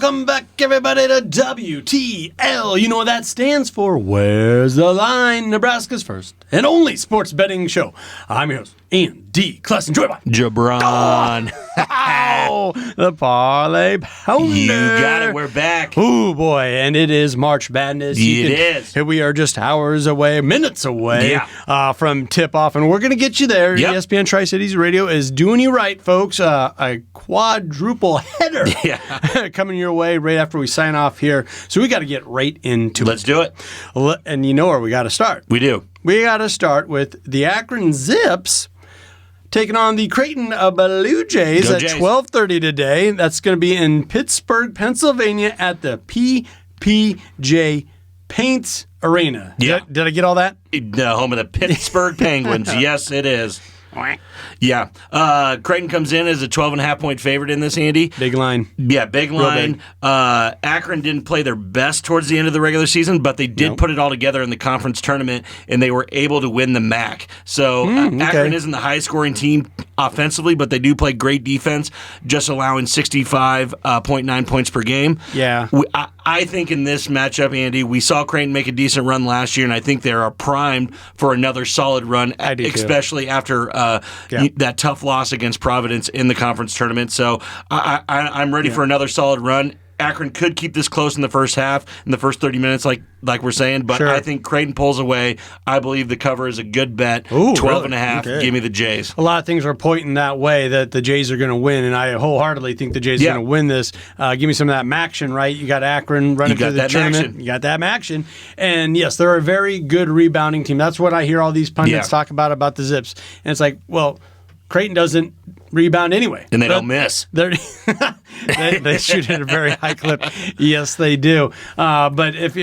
Welcome back, everybody, to WTL. You know what that stands for. Where's the Line? Nebraska's first and only sports betting show. I'm your host, Ian D. Kless, joined by Jabron. Oh, the Parlay Pounder. You got it. We're back. Oh, boy. And it is March Madness. It is. Here we are just hours away, minutes away from tip-off, and we're going to get you there. Yep. ESPN Tri-Cities Radio is doing you right, folks. A quadruple header coming your way right after we sign off here. So we got to get right into it. Let's do it. And you know where we got to start. We do. We got to start with the Akron Zips taking on the Creighton Blue Jays at 12:30 today. That's going to be in Pittsburgh, Pennsylvania at the PPJ Paints Arena. Yeah. Did I get all that? The home of the Pittsburgh Penguins. Yes, it is. Yeah. Creighton comes in as a 12.5-point favorite in this, Andy. Big line. Yeah, big line. Big. Akron didn't play their best towards the end of the regular season, but they did put it all together in the conference tournament, and they were able to win the MAC. So Akron isn't the high-scoring team offensively, but they do play great defense, just allowing 65.9 points per game. Yeah. I think in this matchup, Andy, we saw Creighton make a decent run last year, and I think they are primed for another solid run, especially after that tough loss against Providence in the conference tournament. So I'm ready for another solid run. Akron could keep this close in the first half, in the first 30 minutes, like we're saying, but I think Creighton pulls away. I believe the cover is a good bet. 12.5. Okay. Give me the Jays. A lot of things are pointing that way, that the Jays are going to win, and I wholeheartedly think the Jays are going to win this. Give me some of that action, right? You got Akron running through the tournament. You got that action. And yes, they're a very good rebounding team. That's what I hear all these pundits talk about the Zips. And it's like, well, Creighton doesn't rebound anyway. And they don't miss. They shoot at a very high clip. Yes, they do. But if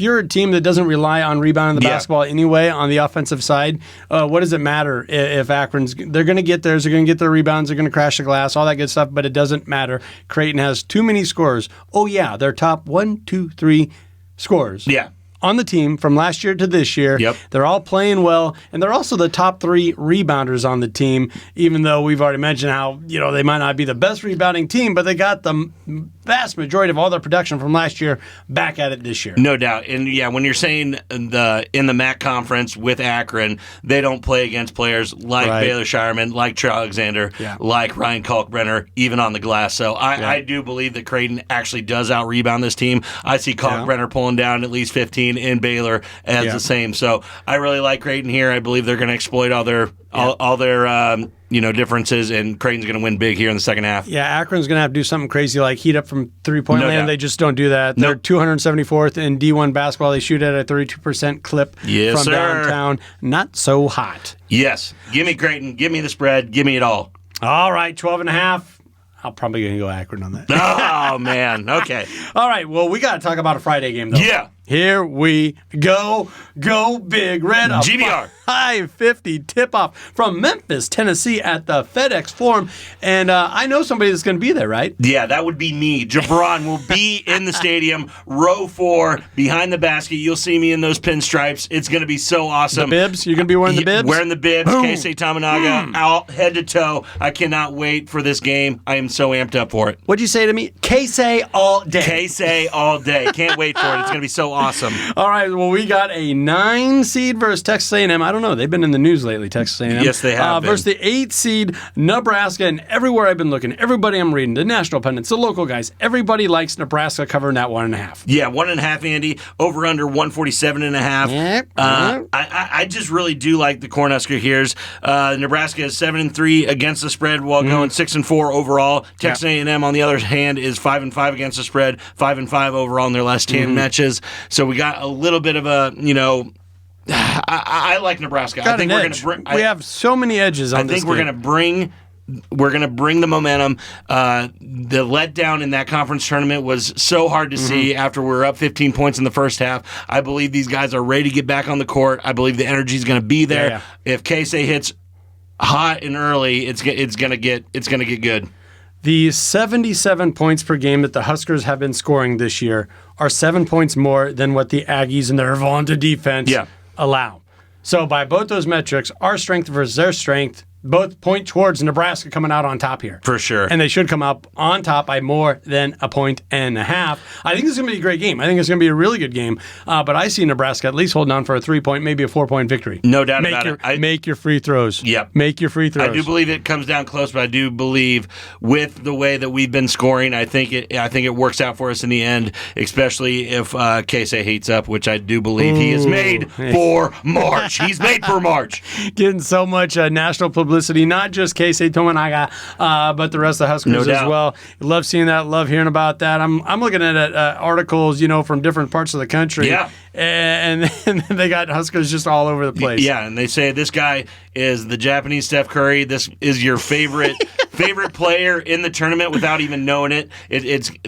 you're a team that doesn't rely on rebounding the basketball anyway on the offensive side, what does it matter if Akron's – they're going to get theirs, they're going to get their rebounds, they're going to crash the glass, all that good stuff, but it doesn't matter. Creighton has too many scorers. Oh, yeah, they're top 1, 2, 3 scorers. Yeah. On the team from last year to this year. Yep. They're all playing well, and they're also the top 3 rebounders on the team, even though we've already mentioned how, they might not be the best rebounding team, but they got the vast majority of all their production from last year back at it this year. No doubt. And when you're saying in the MAC conference with Akron, they don't play against players like Baylor Shireman, like Trey Alexander, like Ryan Kalkbrenner, even on the glass. So I do believe that Creighton actually does out-rebound this team. I see Kalkbrenner pulling down at least 15 in Baylor as the same. So I really like Creighton here. I believe they're going to exploit all their differences, and Creighton's going to win big here in the second half. Yeah, Akron's going to have to do something crazy like heat up from three-point land. They just don't do that. They're 274th in D1 basketball. They shoot at a 32% clip from downtown. Not so hot. Yes. Give me Creighton. Give me the spread. Give me it all. All right, 12.5. I'm probably going to go Akron on that. Oh, man. Okay. All right. Well, we got to talk about a Friday game, though. Yeah. Here we go. Go Big Red. GBR. 5:50 tip-off from Memphis, Tennessee at the FedEx Forum. And I know somebody that's going to be there, right? Yeah, that would be me. Jabron will be in the stadium, row 4, behind the basket. You'll see me in those pinstripes. It's going to be so awesome. The bibs? You're going to be wearing the bibs? Wearing the bibs. Keisei Tamanaga out head to toe. I cannot wait for this game. I am so amped up for it. What'd you say to me? Keisei all day. Keisei all day. Can't wait for it. It's going to be so awesome. All right, well, we got a 9 seed versus Texas A&M. I don't know. They've been in the news lately, Texas A&M. Yes, they have been. Versus the 8 seed Nebraska, and everywhere I've been looking, everybody I'm reading, the national pundits, the local guys, everybody likes Nebraska covering that 1.5. Yeah, 1.5, Andy. Over under 147.5. Yep. I just really do like the Cornhusker here's. Nebraska is 7-3 against the spread while going 6-4 overall. Texas A&M, on the other hand, is 5-5 against the spread, 5-5 overall in their last 10 matches. So we got a little bit of a, I like Nebraska. I think we're going to bring. We have so many edges on this. I think we're going to bring. We're going to bring the momentum. The letdown in that conference tournament was so hard to see after we were up 15 points in the first half. I believe these guys are ready to get back on the court. I believe the energy is going to be there. Yeah. If Keisei hits hot and early, it's going to get good. The 77 points per game that the Huskers have been scoring this year are 7 points more than what the Aggies and their vaunted defense allow. So by both those metrics, our strength versus their strength, both point towards Nebraska coming out on top here. For sure. And they should come up on top by more than 1.5 points. I think this is going to be a great game. I think it's going to be a really good game. But I see Nebraska at least holding on for a 3-point, maybe a 4-point victory. No doubt about it. Make your free throws. Yep. Make your free throws. I do believe it comes down close, but I do believe with the way that we've been scoring, I think it works out for us in the end, especially if Casey heats up, which I do believe he is made for March. He's made for March. Getting so much national publicity, not just Casey Tominaga, but the rest of the Huskers as well. Love seeing that. Love hearing about that. I'm looking at articles, from different parts of the country. Yeah. And they got Huskers just all over the place. Yeah, and they say this guy is the Japanese Steph Curry. This is your favorite player in the tournament without even knowing it.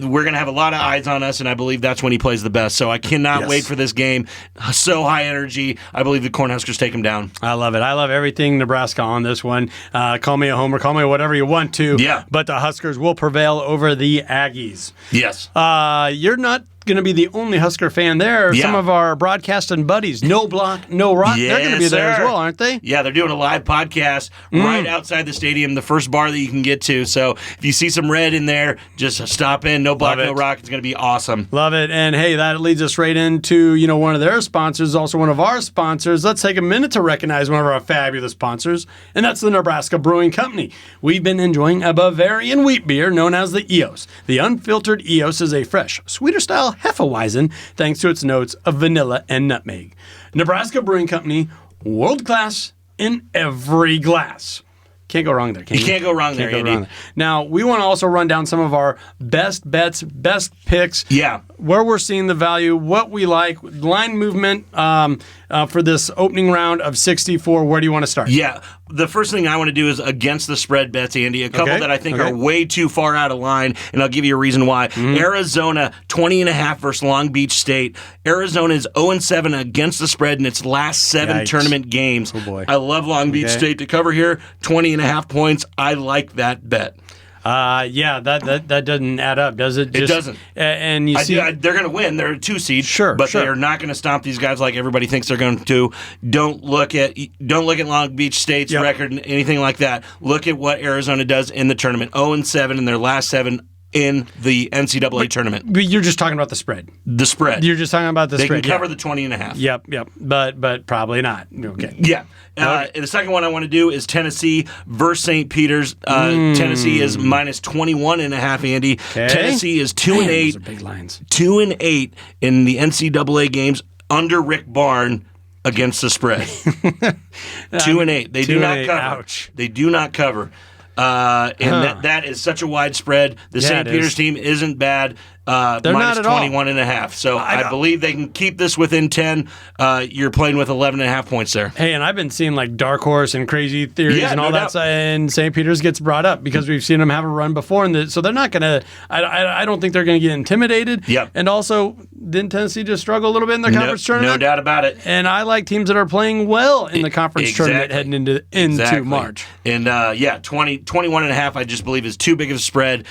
We're going to have a lot of eyes on us, and I believe that's when he plays the best. So I cannot wait for this game. So high energy. I believe the Cornhuskers take him down. I love it. I love everything Nebraska on this one. Call me a homer. Call me whatever you want to. Yeah. But the Huskers will prevail over the Aggies. Yes. You're not going to be the only Husker fan there. Some of our broadcasting buddies, No Block, No Rock, they're going to be there as well, aren't they? Yeah, they're doing a live podcast right outside the stadium, the first bar that you can get to. So if you see some red in there, just stop in. No Block, No Rock. It's going to be awesome. Love it. And hey, that leads us right into, one of their sponsors, also one of our sponsors. Let's take a minute to recognize one of our fabulous sponsors, and that's the Nebraska Brewing Company. We've been enjoying a Bavarian wheat beer known as the EOS. The unfiltered EOS is a fresh, sweeter style Hefeweizen, thanks to its notes of vanilla and nutmeg. Nebraska Brewing Company, world class in every glass. Can't go wrong there. You can't go wrong there, Andy. Now, we want to also run down some of our best bets, best picks. Yeah. Where we're seeing the value, what we like, line movement for this opening round of 64. Where do you want to start? Yeah. The first thing I want to do is against the spread bets, Andy. A couple that I think are way too far out of line, and I'll give you a reason why. Arizona, 20.5 versus Long Beach State. Arizona is 0-7 against the spread in its last 7 tournament games. Oh, boy. I love Long Beach State to cover here. 20.5 points. I like that bet. That doesn't add up, does it? It doesn't. And you see, they're going to win. They're a 2 seed. Sure, but they are not going to stomp these guys like everybody thinks they're going to. Don't look at Long Beach State's record and anything like that. Look at what Arizona does in the tournament. 0-7 in their last 7 in the NCAA tournament. But you're just talking about the spread. The spread. You're just talking about the spread. They spread. can cover the 20.5. Yep. But probably not. Okay. Yeah. The second one I want to do is Tennessee versus St. Peter's. Tennessee is minus 21.5, Andy. Okay. Tennessee is 2-8. Those are big lines. 2-8 in the NCAA games under Rick Barn against the spread. 2-8. They do not cover. Ouch. They do not cover. That is such a wide spread. The St. Peter's team isn't bad. Minus 21.5. So I believe they can keep this within 10. You're playing with 11.5 points there. Hey, and I've been seeing like dark horse and crazy theories and all that stuff, and St. Peter's gets brought up because we've seen them have a run before, and so they're not going to. I don't think they're going to get intimidated. Yep. And also, didn't Tennessee just struggle a little bit in the conference tournament? No doubt about it. And I like teams that are playing well in the conference tournament heading into March. And 21.5, I just believe is too big of a spread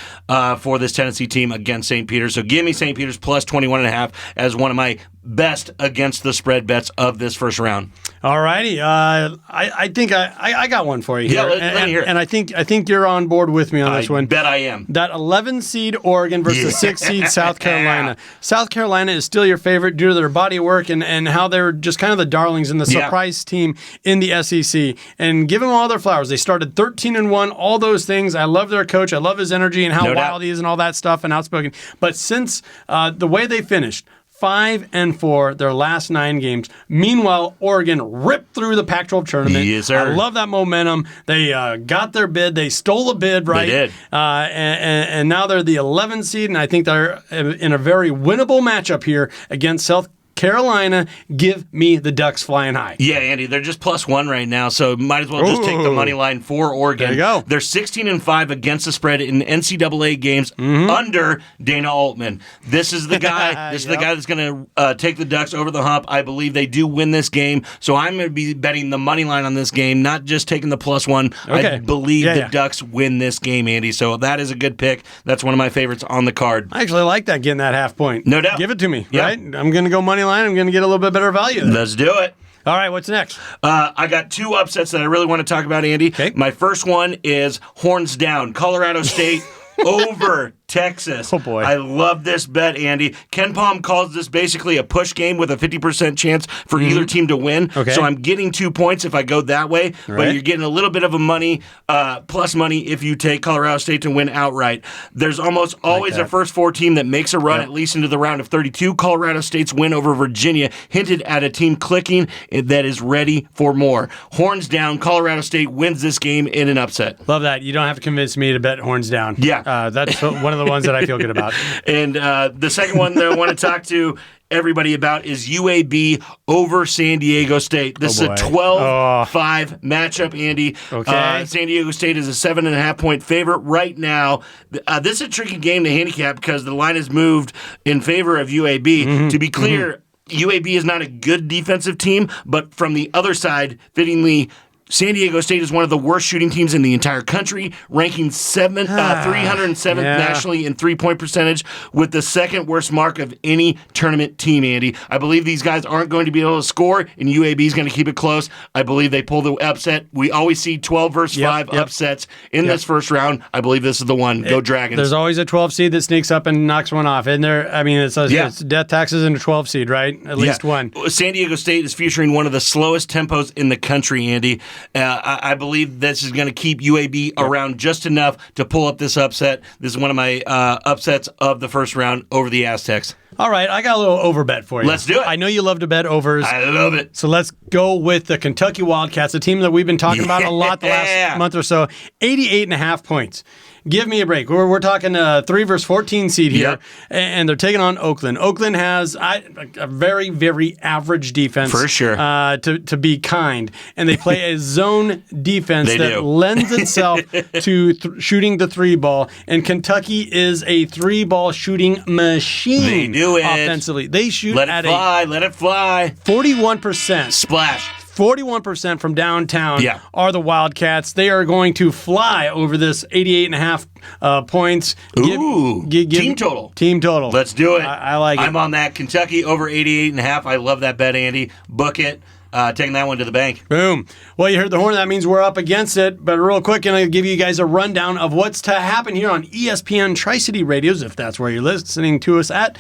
for this Tennessee team against St. Peter's. So give me St. Peter's plus 21.5 as one of my best against the spread bets of this first round. All righty. I think I got one for you here. Yeah, let me hear it. And I think you're on board with me on this one. I bet I am. That 11 seed Oregon versus 6 seed South Carolina. South Carolina is still your favorite due to their body of work and how they're just kind of the darlings and the surprise team in the SEC. And give them all their flowers. They started 13-1, all those things. I love their coach. I love his energy and how wild he is and all that stuff and outspoken. But since the way they finished, 5-4 their last 9 games. Meanwhile, Oregon ripped through the Pac-12 tournament. Yes, sir. I love that momentum. They got their bid. They stole a bid, right? They did. And now they're the 11 seed, and I think they're in a very winnable matchup here against South Carolina. Give me the Ducks flying high. Yeah, Andy, they're just +1 right now, so might as well just take the money line for Oregon. There you go. They're 16-5 against the spread in NCAA games under Dana Altman. This is the guy. This is the guy that's going to take the Ducks over the hump. I believe they do win this game, so I'm going to be betting the money line on this game, not just taking the +1. Okay. I believe the Ducks win this game, Andy. So that is a good pick. That's one of my favorites on the card. I actually like that, getting that half point. No doubt. Give it to me. Right? I'm going to go money line. I'm going to get a little bit better value there. Let's do it. All right, what's next? I got two upsets that I really want to talk about, Andy. Okay. My first one is horns down. Colorado State over Texas. Oh, boy. I love this bet, Andy. Ken Palm calls this basically a push game with a 50% chance for either team to win. Okay. So I'm getting 2 points if I go that way, but you're getting a little bit of a money, plus money if you take Colorado State to win outright. There's almost always a first four team that makes a run at least into the round of 32. Colorado State's win over Virginia hinted at a team clicking that is ready for more. Horns down, Colorado State wins this game in an upset. Love that. You don't have to convince me to bet horns down. Yeah. That's one of the ones that I feel good about. And the second one that I want to talk to everybody about is UAB over San Diego State. This is a 12-5 matchup, Andy. Okay. San Diego State is a 7.5-point favorite right now. This is a tricky game to handicap because the line has moved in favor of UAB. To be clear, UAB is not a good defensive team, but from the other side, fittingly, San Diego State is one of the worst shooting teams in the entire country, ranking 307th nationally in three-point percentage with the second worst mark of any tournament team, Andy. I believe these guys aren't going to be able to score, and UAB is going to keep it close. I believe they pull the upset. We always see 12 versus 5 upsets in this first round. I believe this is the one. Go Dragons. There's always a 12 seed that sneaks up and knocks one off. Isn't there? I mean, it's death taxes and a 12 seed, right? At least one. San Diego State is featuring one of the slowest tempos in the country, Andy. I believe this is going to keep UAB around just enough to pull up this upset. This is one of my upsets of the first round over the Aztecs. All right, I got a little over bet for you. Let's do it. I know you love to bet overs. I love it. So let's go with the Kentucky Wildcats, a team that we've been talking about a lot the last month or so. 88.5 points. Give me a break. We're talking 3 versus 14 seed here, and they're taking on Oakland. Oakland has a very, very average defense. For sure. To be kind. And they play a zone defense that lends itself to shooting the three ball. And Kentucky is a three ball shooting machine. They do it. Offensively. They shoot let it fly. 41%. Splash. 41% from downtown are the Wildcats. They are going to fly over this 88.5 points. Team total. Team total. Let's do it. I like it. I'm on that. Kentucky over 88.5. I love that bet, Andy. Book it. Taking that one to the bank. Boom. Well, you heard the horn. That means we're up against it. But real quick, I'm going to give you guys a rundown of what's to happen here on ESPN Tri-City Radios, if that's where you're listening to us at.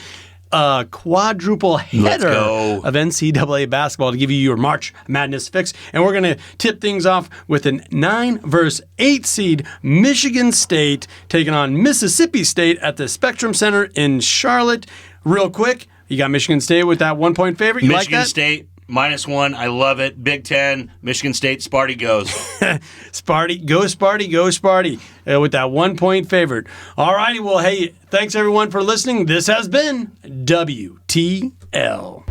A quadruple header of NCAA basketball to give you your March Madness fix. And we're going to tip things off with a 9 versus 8 seed Michigan State taking on Mississippi State at the Spectrum Center in Charlotte. Real quick, you got Michigan State with that 1 point favorite. You Michigan like that? State. -1, I love it. Big Ten, Michigan State, Sparty goes. Sparty, go Sparty, go Sparty, with that 1 point favorite. All righty, well, hey, thanks everyone for listening. This has been WTL.